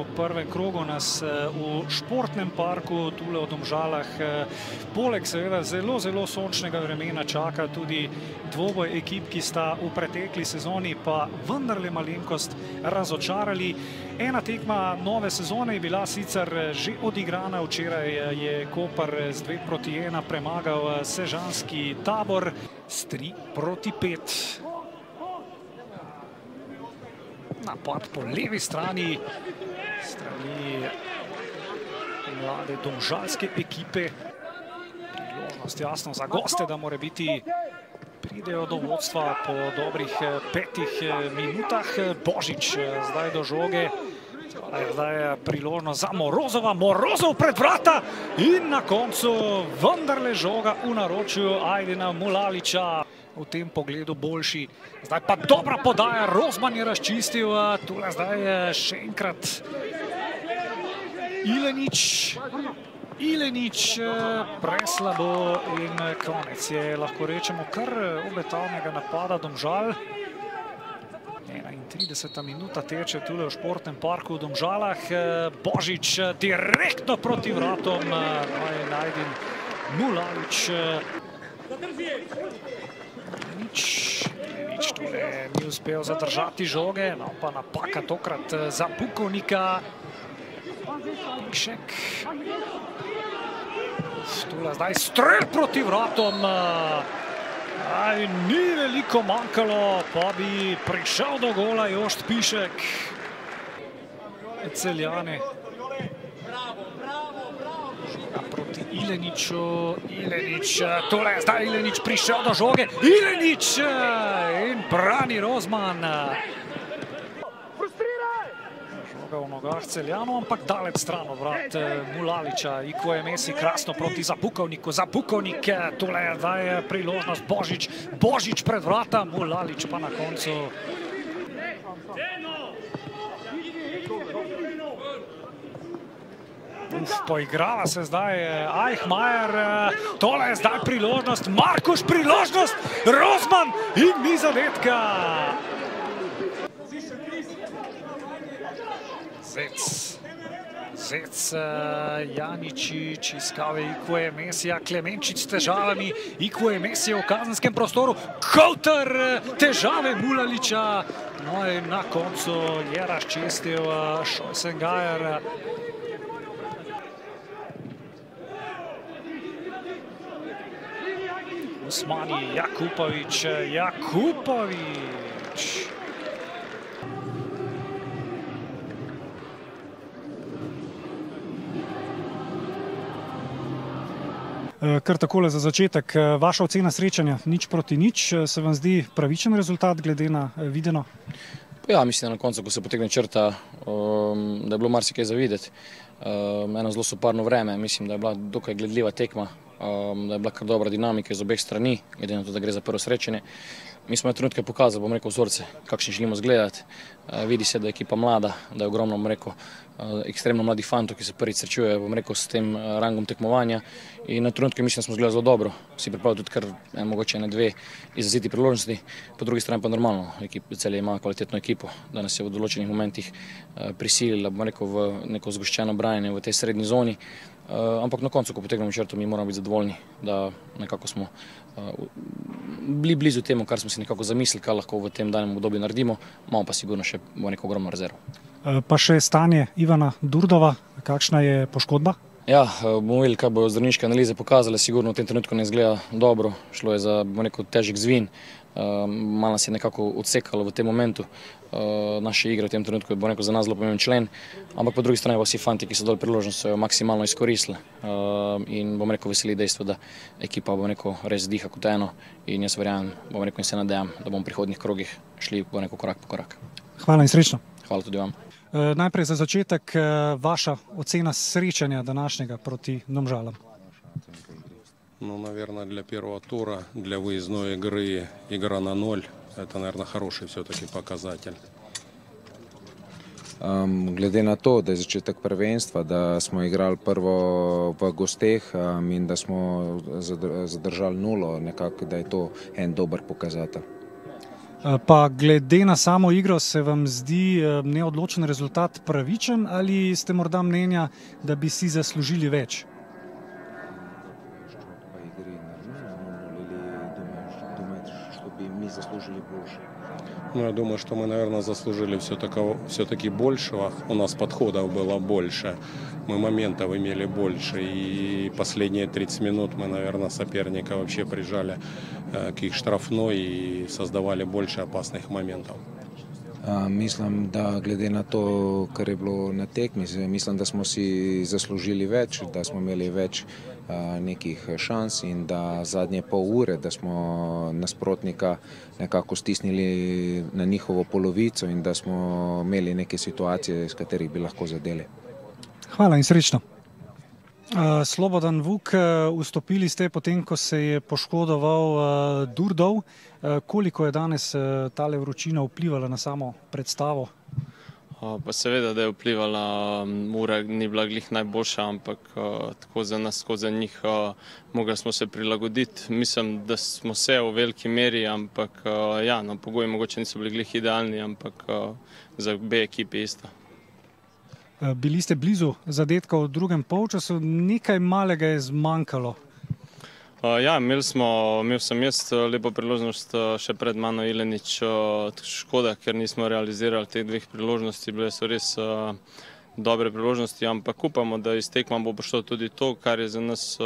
V prvem krogu nas v športnem parku tule v Domžalah poleg seveda zelo sončnega vremena čaka tudi dvoboj ekip, ki sta v pretekli sezoni pa vendarle malenkost razočarali. Ena tekma nove sezone je bila sicer že odigrana. Včeraj je Koper z 2-1 premagal sežanski Tabor s 3-5. Napad po levi strani mlade domžalske ekipe. Priložnost jasno za goste, da mora biti pridejo do vodstva po dobrih 5 minutah. Božič zdaj do žoge. Zdaj je priložnost za Morozova. Morozov pred vrata in na koncu vendarle žoga v naročju Ajdina Mulaliča. V tem pogledu boljši. Zdaj pa dobra podaja, Rozman je razčistil, tule zdaj je še enkrat Ilenič preslabo in konec je, lahko rečemo, kar obetavnega napada Domžal. 31. minuta teče tule v športnem parku v Domžalah. Božič direktno proti vratom, Ajdin Mulalič. Ilenič tole ni uspel zadržati žoge, no pa napaka tokrat za Bukovnika. Pišek. Tole zdaj strel proti vratom. Ni veliko manjkalo, pa bi prišel do gola Jošt Pišek. Celjane. Proti Ileniču. Ilenič, tole je zdaj Ilenič prišel do žoge. Ilenič in brani Rozman. Žoga v nogah Celjanov, ampak dalec stran od vrat Mulaliča. Iko je Mesi krasno proti Zabukovniku. Zabukovnik, tole je zdaj priložnost Božič. Božič pred vrata, Mulalič pa na koncu. Poigrava se zdaj Eichmajer, tole je zdaj priložnost, Markuš priložnost, Rozman in ni zadetka. Zec, Janičič, iskave Iko je Mesija, Klemenčič s težavami, Iko je Mesija v kazenskem prostoru, Kouter, težave Mulaliča, no in na koncu je razčistil Scheusengajer. Usmani, Jakupovič. Kar takole za začetek, vaša ocena srečanja, 0-0, se vam zdi pravičen rezultat glede na videno? Ja, mislim, da na koncu, ko se potegne črta, da je bilo marsikaj za videti. Eno zelo soparno vreme, mislim, da je bila dokaj gledljiva tekma, da je bila kar dobra dinamika iz obeh strani, glede na to, da gre za prvo srečanje. Mi smo na trenutke pokazali, bom rekel, vzorce, kakšni želimo zgledati. Vidi se, da je ekipa mlada, da je ogromno, bom rekel, ekstremno mladih fantov, ki se prvič srečujejo, bom rekel, s tem rangom tekmovanja. In na trenutke mislim, da smo zgledali zelo dobro. Si pripravili tudi kar mogoče 1-2 izraziti priložnosti. Po drugi strani pa normalno, Celje ima kvalitetno ekipo, da nas je v določenih momentih prisilila, bom rekel, v neko zgoščeno branje v tej srednji zoni. Ampak na koncu, ko potegnemo črto, mi moramo biti zadovoljni, da nekako smo bili blizu temu, kar smo si nekako zamislili, kaj lahko v tem danem obdobju naredimo, imamo pa sigurno še neko ogromno rezervo. Pa še stanje Ivana Durdova, kakšna je poškodba? Ja, bomo videli, kaj bodo zdravniške analize pokazale, sigurno v tem trenutku ne izgleda dobro, šlo je za, bom rekel, težek zvin, malo nas je nekako odsekalo v tem momentu, naše igre v tem trenutku je, bom rekel, za nas zelo pomemben člen, ampak po drugi strani pa vsi fanti, ki so dali priložnost, so jo maksimalno izkoristili in, bom rekel, veseli dejstvo, da ekipa, bom rekel, res diha kot eno in jaz verjamem, bom rekel, in se nadejam, da bomo v prihodnjih krogih šli, bom rekel, korak po korak. Hvala in srečno. Hvala tudi vam. Najprej za začetek vaša ocена sречanja današnjega proti Domžалам. Ну, наверное, для первого тура, для выездной игры, игра на 0, это, наверное, хороший все-таки показатель. Glede na to, da je začetek prvenstva, da smo igrali prvo v gosteh in da smo zadržali 0, nekako, da je to en dober pokazatelj. Pa glede na samo igro se vam zdi neodločen rezultat pravičen ali ste morda mnenja, da bi si zaslužili več? Ну, я думаю, что мы, наверное, заслужили все-таки большего. У нас подходов было больше, мы моментов имели больше. И последние 30 минут мы, наверное, соперника вообще прижали к их штрафной и создавали больше опасных моментов. Mislim, da glede na to, kar je bilo na tekmi, mislim, da smo si zaslužili več, da smo imeli več nekih šans in da zadnje pol ure, da smo nasprotnika nekako stisnili na njihovo polovico in da smo imeli neke situacije, iz katerih bi lahko zadeli. Hvala in srečno. Slobodan Vuk, vstopili ste potem, ko se je poškodoval Durdov. Koliko je danes tale vročina vplivala na samo predstavo? Pa seveda, da je vplivala, ura ni bila glih najboljša, ampak tako za nas, kot za njih, mogli smo se prilagoditi. Mislim, da smo se v veliki meri, ampak ja, pogoji mogoče niso bili glih idealni, ampak za obe ekipi isto. Bili ste blizu zadetka v drugem polčasu, nekaj malega je zmanjkalo. Ja, imel sem jaz lepo priložnost, še pred mano Ilenič. Škoda, ker nismo realizirali teh dveh priložnosti, bile so res dobre priložnosti, ampak upamo, da iz tekma bo prišlo tudi to, kar je za nas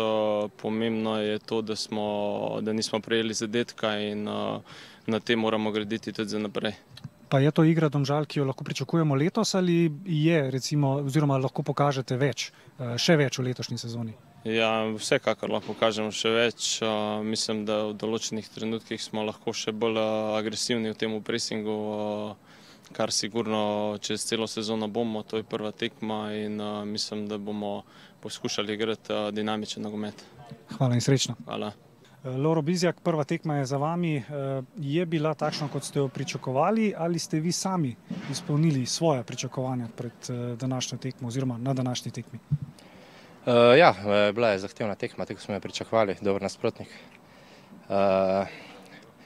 pomembno, je to, da nismo prejeli zadetka in na tem moramo graditi tudi za naprej. Pa je to igra Domžal, ki jo lahko pričakujemo letos ali je, recimo, oziroma lahko pokažete več, še več v letošnji sezoni? Ja, vsekakor lahko pokažemo še več. Mislim, da v določenih trenutkih smo lahko še bolj agresivni v tem presingu, kar sigurno čez celo sezono bomo. To je prva tekma in mislim, da bomo poskušali igrati dinamičen nogomet. Hvala in srečno. Hvala. Lovro Bizjak, prva tekma je za vami. Je bila takšna, kot ste jo pričakovali, ali ste vi sami izpolnili svoje pričakovanja pred današnjo tekmo oziroma na današnji tekmi? Ja, bila je zahtevna tekma, tako smo jo pričakovali, dober nasprotnik.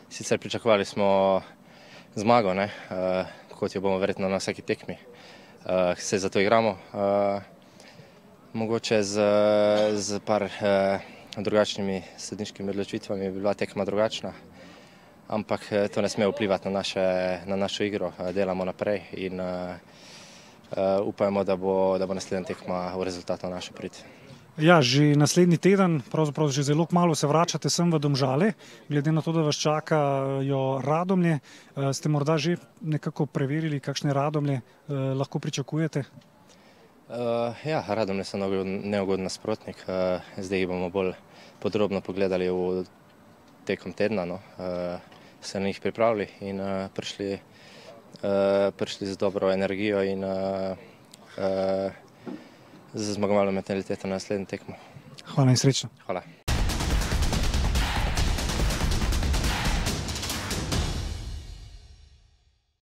Sicer pričakovali smo zmago, kot jo bomo verjetno na vsaki tekmi. Se zato igramo. Mogoče z par drugačnimi sodniškimi odločitvami bi bila tekma drugačna, ampak to ne sme vplivati na našo igro. Delamo naprej in upajmo, da bo naslednja tekma v rezultatu našo prid. Ja, že naslednji teden, pravzaprav že zelo kmalu se vračate sem v Domžale, glede na to, da vas čakajo Radomlje. Ste morda že nekako preverili, kakšne Radomlje lahko pričakujete? Ja, Radomlje so neugoden nasprotnik. Zdaj bomo bolj podrobno pogledali v tekom tedna. Se na njih pripravili in prišli z dobro energijo in z zmagovalno mentaliteto na naslednjo tekmo. Hvala in srečno. Hvala.